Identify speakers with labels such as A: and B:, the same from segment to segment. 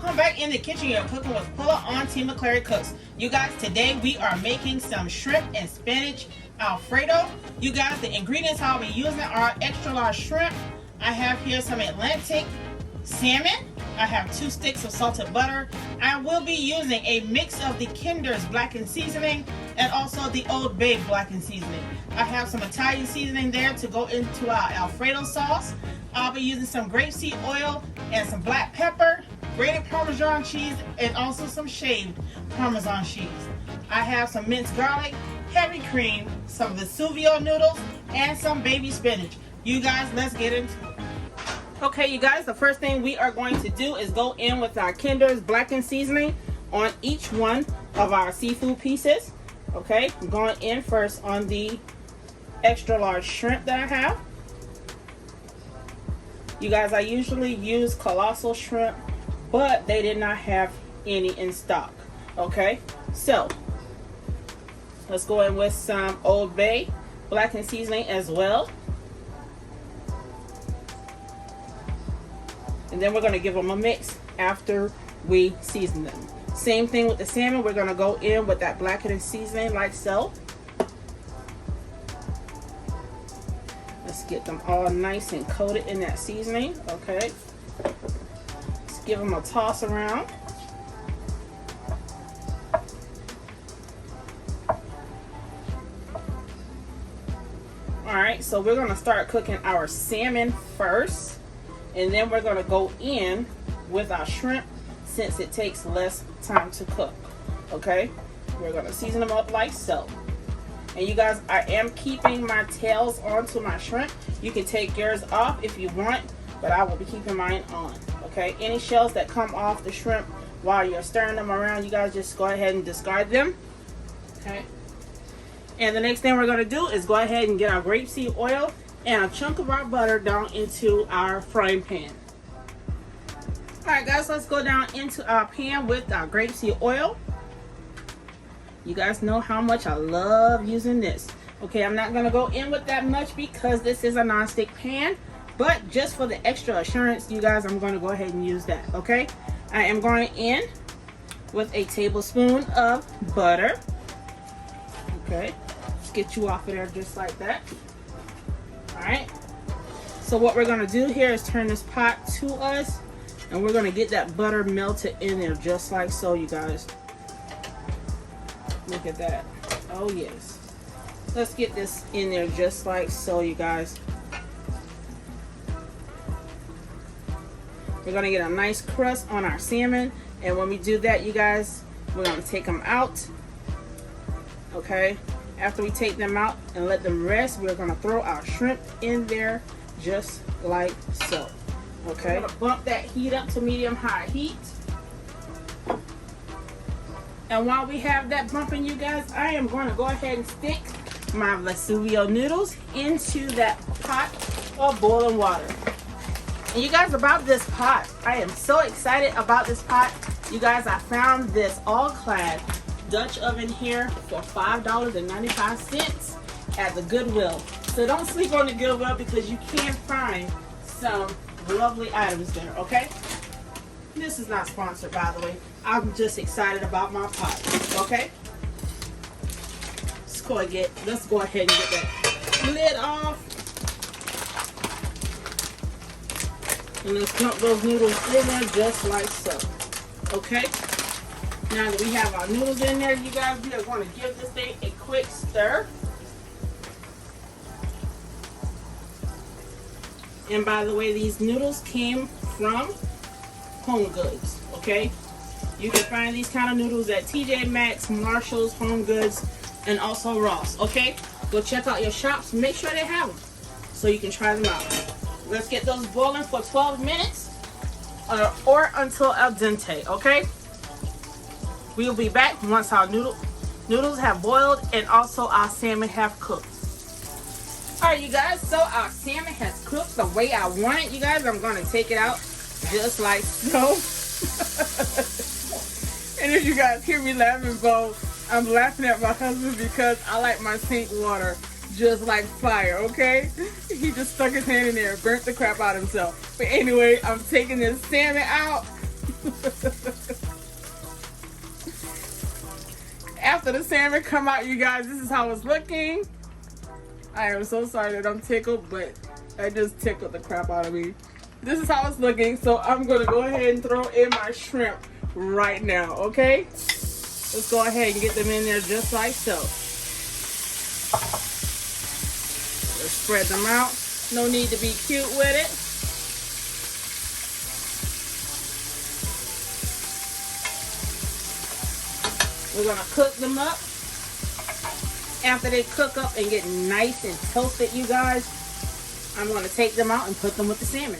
A: welcome back in the kitchen. You're cooking with Pulla on Team McClary Cooks. You guys, today we are making some shrimp and spinach Alfredo. You guys, the ingredients I'll be using are extra large shrimp. I have here some Atlantic salmon. I have 2 sticks of salted butter. I will be using a mix of the Kinder's blackened seasoning and also the Old Bay blackened seasoning. I have some Italian seasoning there to go into our Alfredo sauce. I'll be using some grapeseed oil and some black pepper, grated Parmesan cheese, and also some shaved Parmesan cheese. I have some minced garlic, heavy cream, some Vesuvio noodles, and some baby spinach. You guys, let's get into it. Okay, you guys, the first thing we are going to do is go in with our Kinder's blackened seasoning on each one of our seafood pieces. Okay, I'm going in first on the extra large shrimp that I have. You guys, I usually use colossal shrimp, but they did not have any in stock. Okay, so let's go in with some Old Bay blackened seasoning as well. And then we're going to give them a mix after we season them. Same thing with the salmon. We're going to go in with that blackened seasoning like so. Let's get them all nice and coated in that seasoning. Okay. Let's give them a toss around. Alright, so we're going to start cooking our salmon first. And then we're going to go in with our shrimp since it takes less time to cook. Okay, we're going to season them up like so. And you guys, I am keeping my tails onto my shrimp. You can take yours off if you want, but I will be keeping mine on. Okay, any shells that come off the shrimp while you're stirring them around, you guys just go ahead and discard them. Okay, and the next thing we're going to do is go ahead and get our grapeseed oil and a chunk of our butter down into our frying pan. Alright guys, let's go down into our pan with our grapeseed oil. You guys know how much I love using this. Okay, I'm not going to go in with that much because this is a non-stick pan, but just for the extra assurance, you guys, I'm going to go ahead and use that. Okay, I am going in with a tablespoon of butter. Okay, let's get you off of there just like that. Alright, so what we're going to do here is turn this pot to us, and we're going to get that butter melted in there just like so, you guys. Look at that. Oh yes, let's get this in there just like so, you guys. We're going to get a nice crust on our salmon, and when we do that, you guys, we're going to take them out. Okay, after we take them out and let them rest, we're going to throw our shrimp in there just like so. Okay, I'm going to bump that heat up to medium-high heat. And while we have that bumping, you guys, I am going to go ahead and stick my Vesuvio noodles into that pot of boiling water. And you guys, about this pot, I am so excited about this pot. You guys, I found this all-clad Dutch oven here for $5.95 at the Goodwill. So don't sleep on the Goodwill because you can find some lovely items there, okay? This is not sponsored, by the way. I'm just excited about my pot, okay? Let's go ahead and get that lid off. And let's dump those noodles in there just like so, okay? Now that we have our noodles in there, you guys, we are going to give this thing a quick stir. And by the way, these noodles came from Home Goods, okay? You can find these kind of noodles at TJ Maxx, Marshalls, Home Goods, and also Ross, okay? Go check out your shops. Make sure they have them so you can try them out. Let's get those boiling for 12 minutes or until al dente, okay? We will be back once our noodles have boiled and also our salmon have cooked. Alright, you guys, so our salmon has cooked the way I want it. You guys, I'm going to take it out just like so. And if you guys hear me laughing, I'm laughing at my husband because I like my sink water just like fire, okay? He just stuck his hand in there and burnt the crap out of himself. But anyway, I'm taking this salmon out. after the salmon come out, you guys, this is how it's looking. I am so sorry that I'm tickled, but that just tickled the crap out of me. This is how it's looking, so I'm gonna go ahead and throw in my shrimp right now, okay? Let's go ahead and get them in there just like so. Let's spread them out. No need to be cute with it. We're gonna cook them up. After they cook up and get nice and toasted, you guys, I'm gonna take them out and put them with the salmon.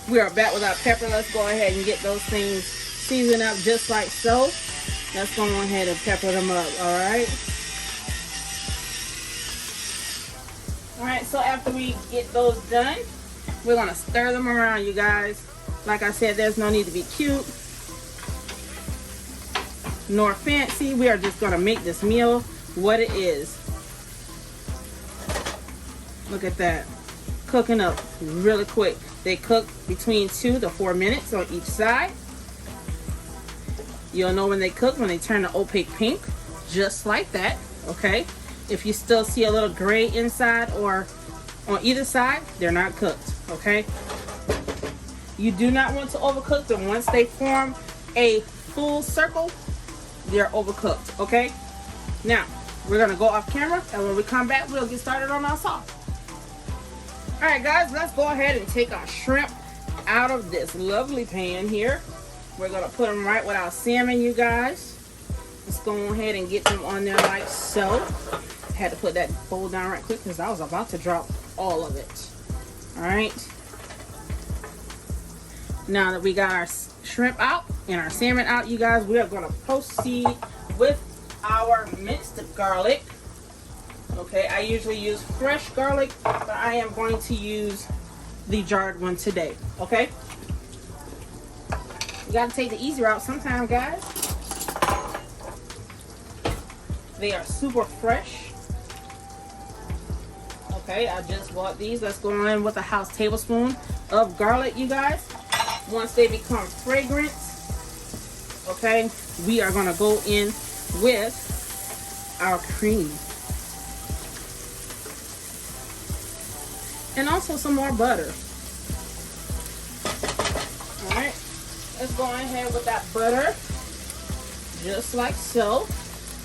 A: We are back with our pepper. Let's go ahead and get those things seasoned up just like so. Let's go ahead and pepper them up, all right? All right, so after we get those done, we're gonna stir them around, you guys. Like I said, there's no need to be cute nor fancy. We are just gonna make this meal what it is. Look at that, cooking up really quick. They cook between 2 to 4 minutes on each side. You'll know when they cook when they turn the opaque pink, just like that, okay? If you still see a little gray inside or on either side, they're not cooked, okay? You do not want to overcook them. Once they form a full circle, they're overcooked, okay? Now, we're gonna go off camera, and when we come back, we'll get started on our sauce. All right, guys, let's go ahead and take our shrimp out of this lovely pan here. We're gonna put them right with our salmon, you guys. Let's go ahead and get them on there like so. I had to put that bowl down right quick because I was about to drop all of it. All right. Now that we got our shrimp out and our salmon out, you guys, we are gonna proceed with our minced garlic. Okay, I usually use fresh garlic, but I am going to use the jarred one today, okay? You gotta take the easy route sometimes, guys. They are super fresh. Okay, I just bought these. Let's go in with a house tablespoon of garlic, you guys. Once they become fragrant, okay, we are gonna go in with our cream. And also some more butter. All right, let's go ahead with that butter, just like so.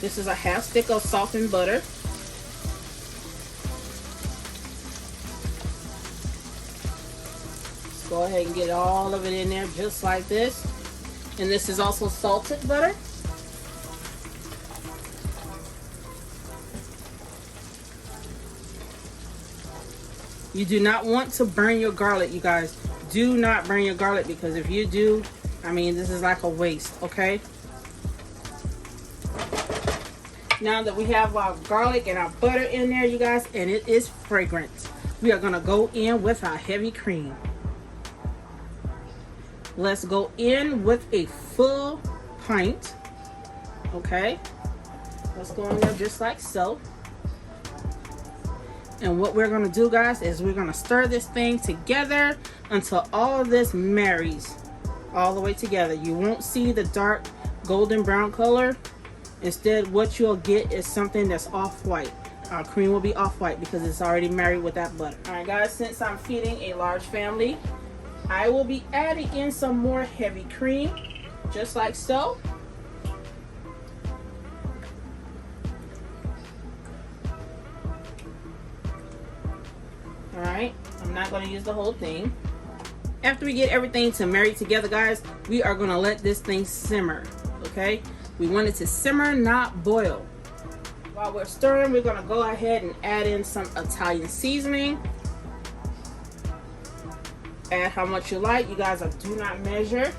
A: This is a half stick of softened butter. Let's go ahead and get all of it in there just like this. And this is also salted butter. You do not want to burn your garlic, you guys. Do not burn your garlic, because if you do, I mean, this is like a waste, okay? Now that we have our garlic and our butter in there, you guys, and it is fragrant, we are gonna go in with our heavy cream. Let's go in with a full pint, okay? Let's go in there just like so. And what we're gonna do, guys, is we're gonna stir this thing together until all of this marries all the way together. You won't see the dark golden brown color. Instead, what you'll get is something that's off-white. Our cream will be off-white because it's already married with that butter. All right, guys, since I'm feeding a large family, I will be adding in some more heavy cream, just like so. All right, I'm not gonna use the whole thing. After we get everything to marry together, guys, we are gonna let this thing simmer, okay? We want it to simmer, not boil. While we're stirring, we're gonna go ahead and add in some Italian seasoning. Add how much you like. You guys, I do not measure.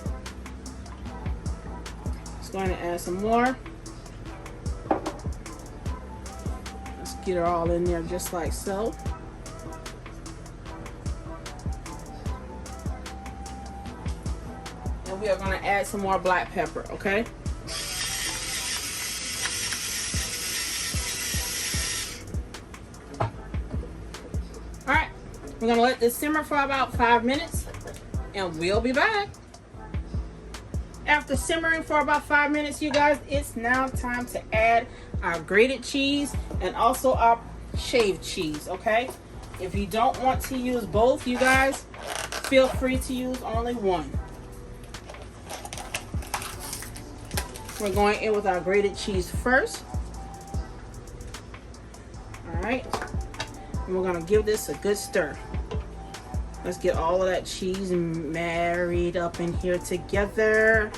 A: Just going to add some more. Let's get it all in there just like so. And we are going to add some more black pepper, okay? Alright, we're going to let this simmer for about 5 minutes and we'll be back. After simmering for about 5 minutes, you guys, it's now time to add our grated cheese and also our shaved cheese, okay? If you don't want to use both, you guys, feel free to use only one. We're going in with our grated cheese first. All right, and we're gonna give this a good stir. Let's get all of that cheese married up in here together.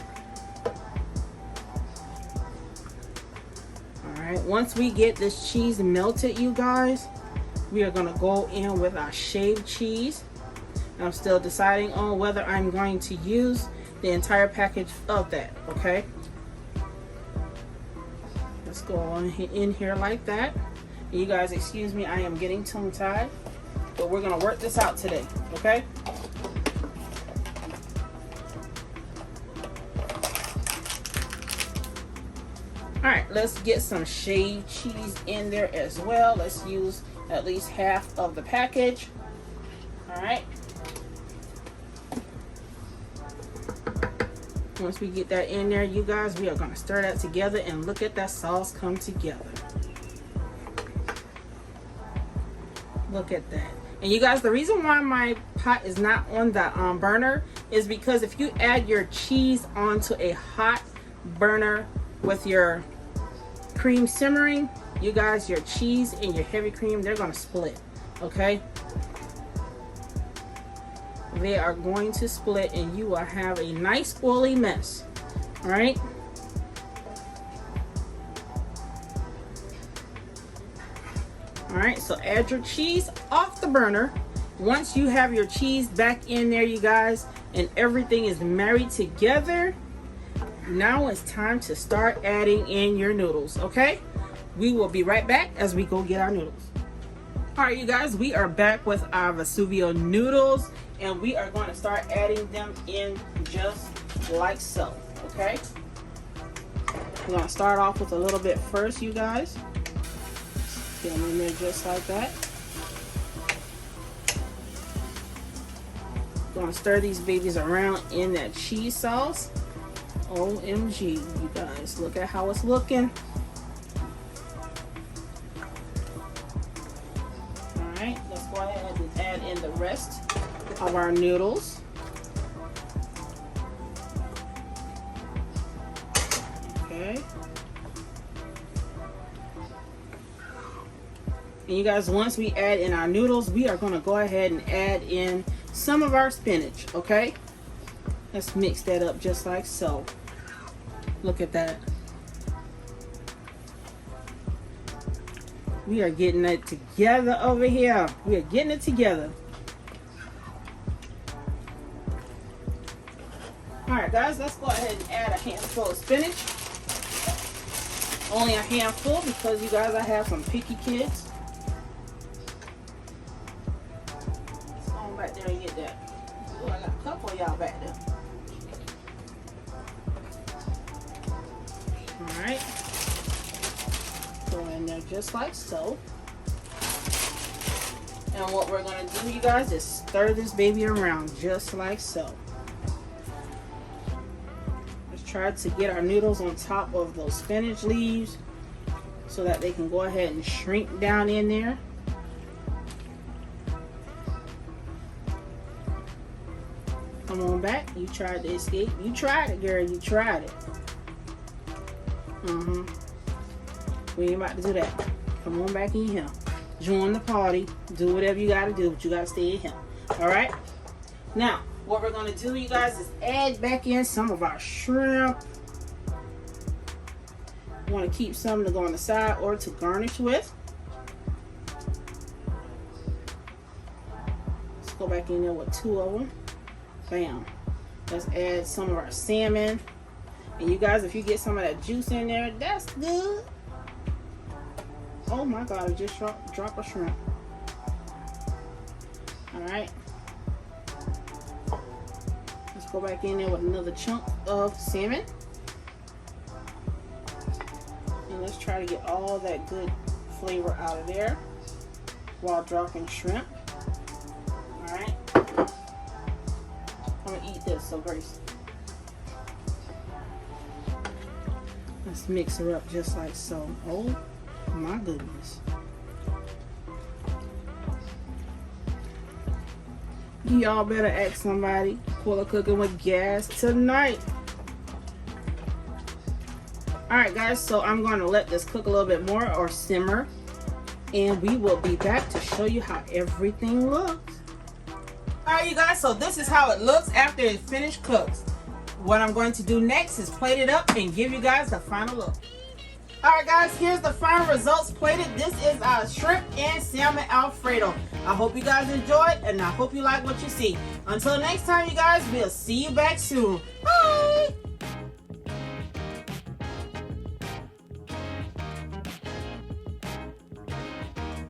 A: All right, once we get this cheese melted, you guys, we are gonna go in with our shaved cheese. I'm still deciding on whether I'm going to use the entire package of that, okay? Let's go on in here like that. You guys, excuse me, I am getting tongue-tied, but we're gonna work this out today, okay? All right, let's get some shaved cheese in there as well. Let's use at least half of the package. All right. Once we get that in there, you guys, we are gonna stir that together and look at that sauce come together. Look at that. And you guys, the reason why my pot is not on the burner is because if you add your cheese onto a hot burner with your cream simmering, you guys, your cheese and your heavy cream, they're gonna split, okay? They are going to split and you will have a nice oily mess, all right? All right, so add your cheese off the burner. Once you have your cheese back in there, you guys, and everything is married together, now it's time to start adding in your noodles, okay? We will be right back as we go get our noodles. All right, you guys, we are back with our Vesuvio noodles, and we are going to start adding them in just like so, okay? We're going to start off with a little bit first, you guys. Get them in there just like that. Gonna stir these babies around in that cheese sauce. OMG, you guys, look at how it's looking. Alright, let's go ahead and add in the rest of our noodles. Okay. And you guys, once we add in our noodles, we are going to go ahead and add in some of our spinach, okay? Let's mix that up just like so. Look at that. We are getting it together over here. We are getting it together. All right, guys, let's go ahead and add a handful of spinach. Only a handful because, you guys, I have some picky kids. Back there and get that. Oh, I got a couple of y'all back there. Alright. Go in there just like so. And what we're going to do, you guys, is stir this baby around just like so. Let's try to get our noodles on top of those spinach leaves so that they can go ahead and shrink down in there. Come on back. You tried to escape. You tried it, girl. You tried it. We ain't about to do that. Come on back in here. Join the party. Do whatever you got to do, but you got to stay in here. All right? Now, what we're going to do, you guys, is add back in some of our shrimp. You want to keep some to go on the side or to garnish with. Let's go back in there with 2 of them. Bam. Let's add some of our salmon. And you guys, if you get some of that juice in there, that's good. Oh my God, I just dropped a shrimp. Alright. Let's go back in there with another chunk of salmon. And let's try to get all that good flavor out of there while dropping shrimp. Alright. I'm gonna eat this, so Grace. Let's mix her up just like so. Oh my goodness. Y'all better ask somebody. Quilla cooking with gas tonight. Alright guys, so I'm going to let this cook a little bit more or simmer. And we will be back to show you how everything looks. Alright you guys, so this is how it looks after it finished cooks. What I'm going to do next is plate it up and give you guys the final look. Alright guys, here's the final results plated. This is our shrimp and salmon Alfredo. I hope you guys enjoyed and I hope you like what you see. Until next time you guys, we'll see you back soon. Bye!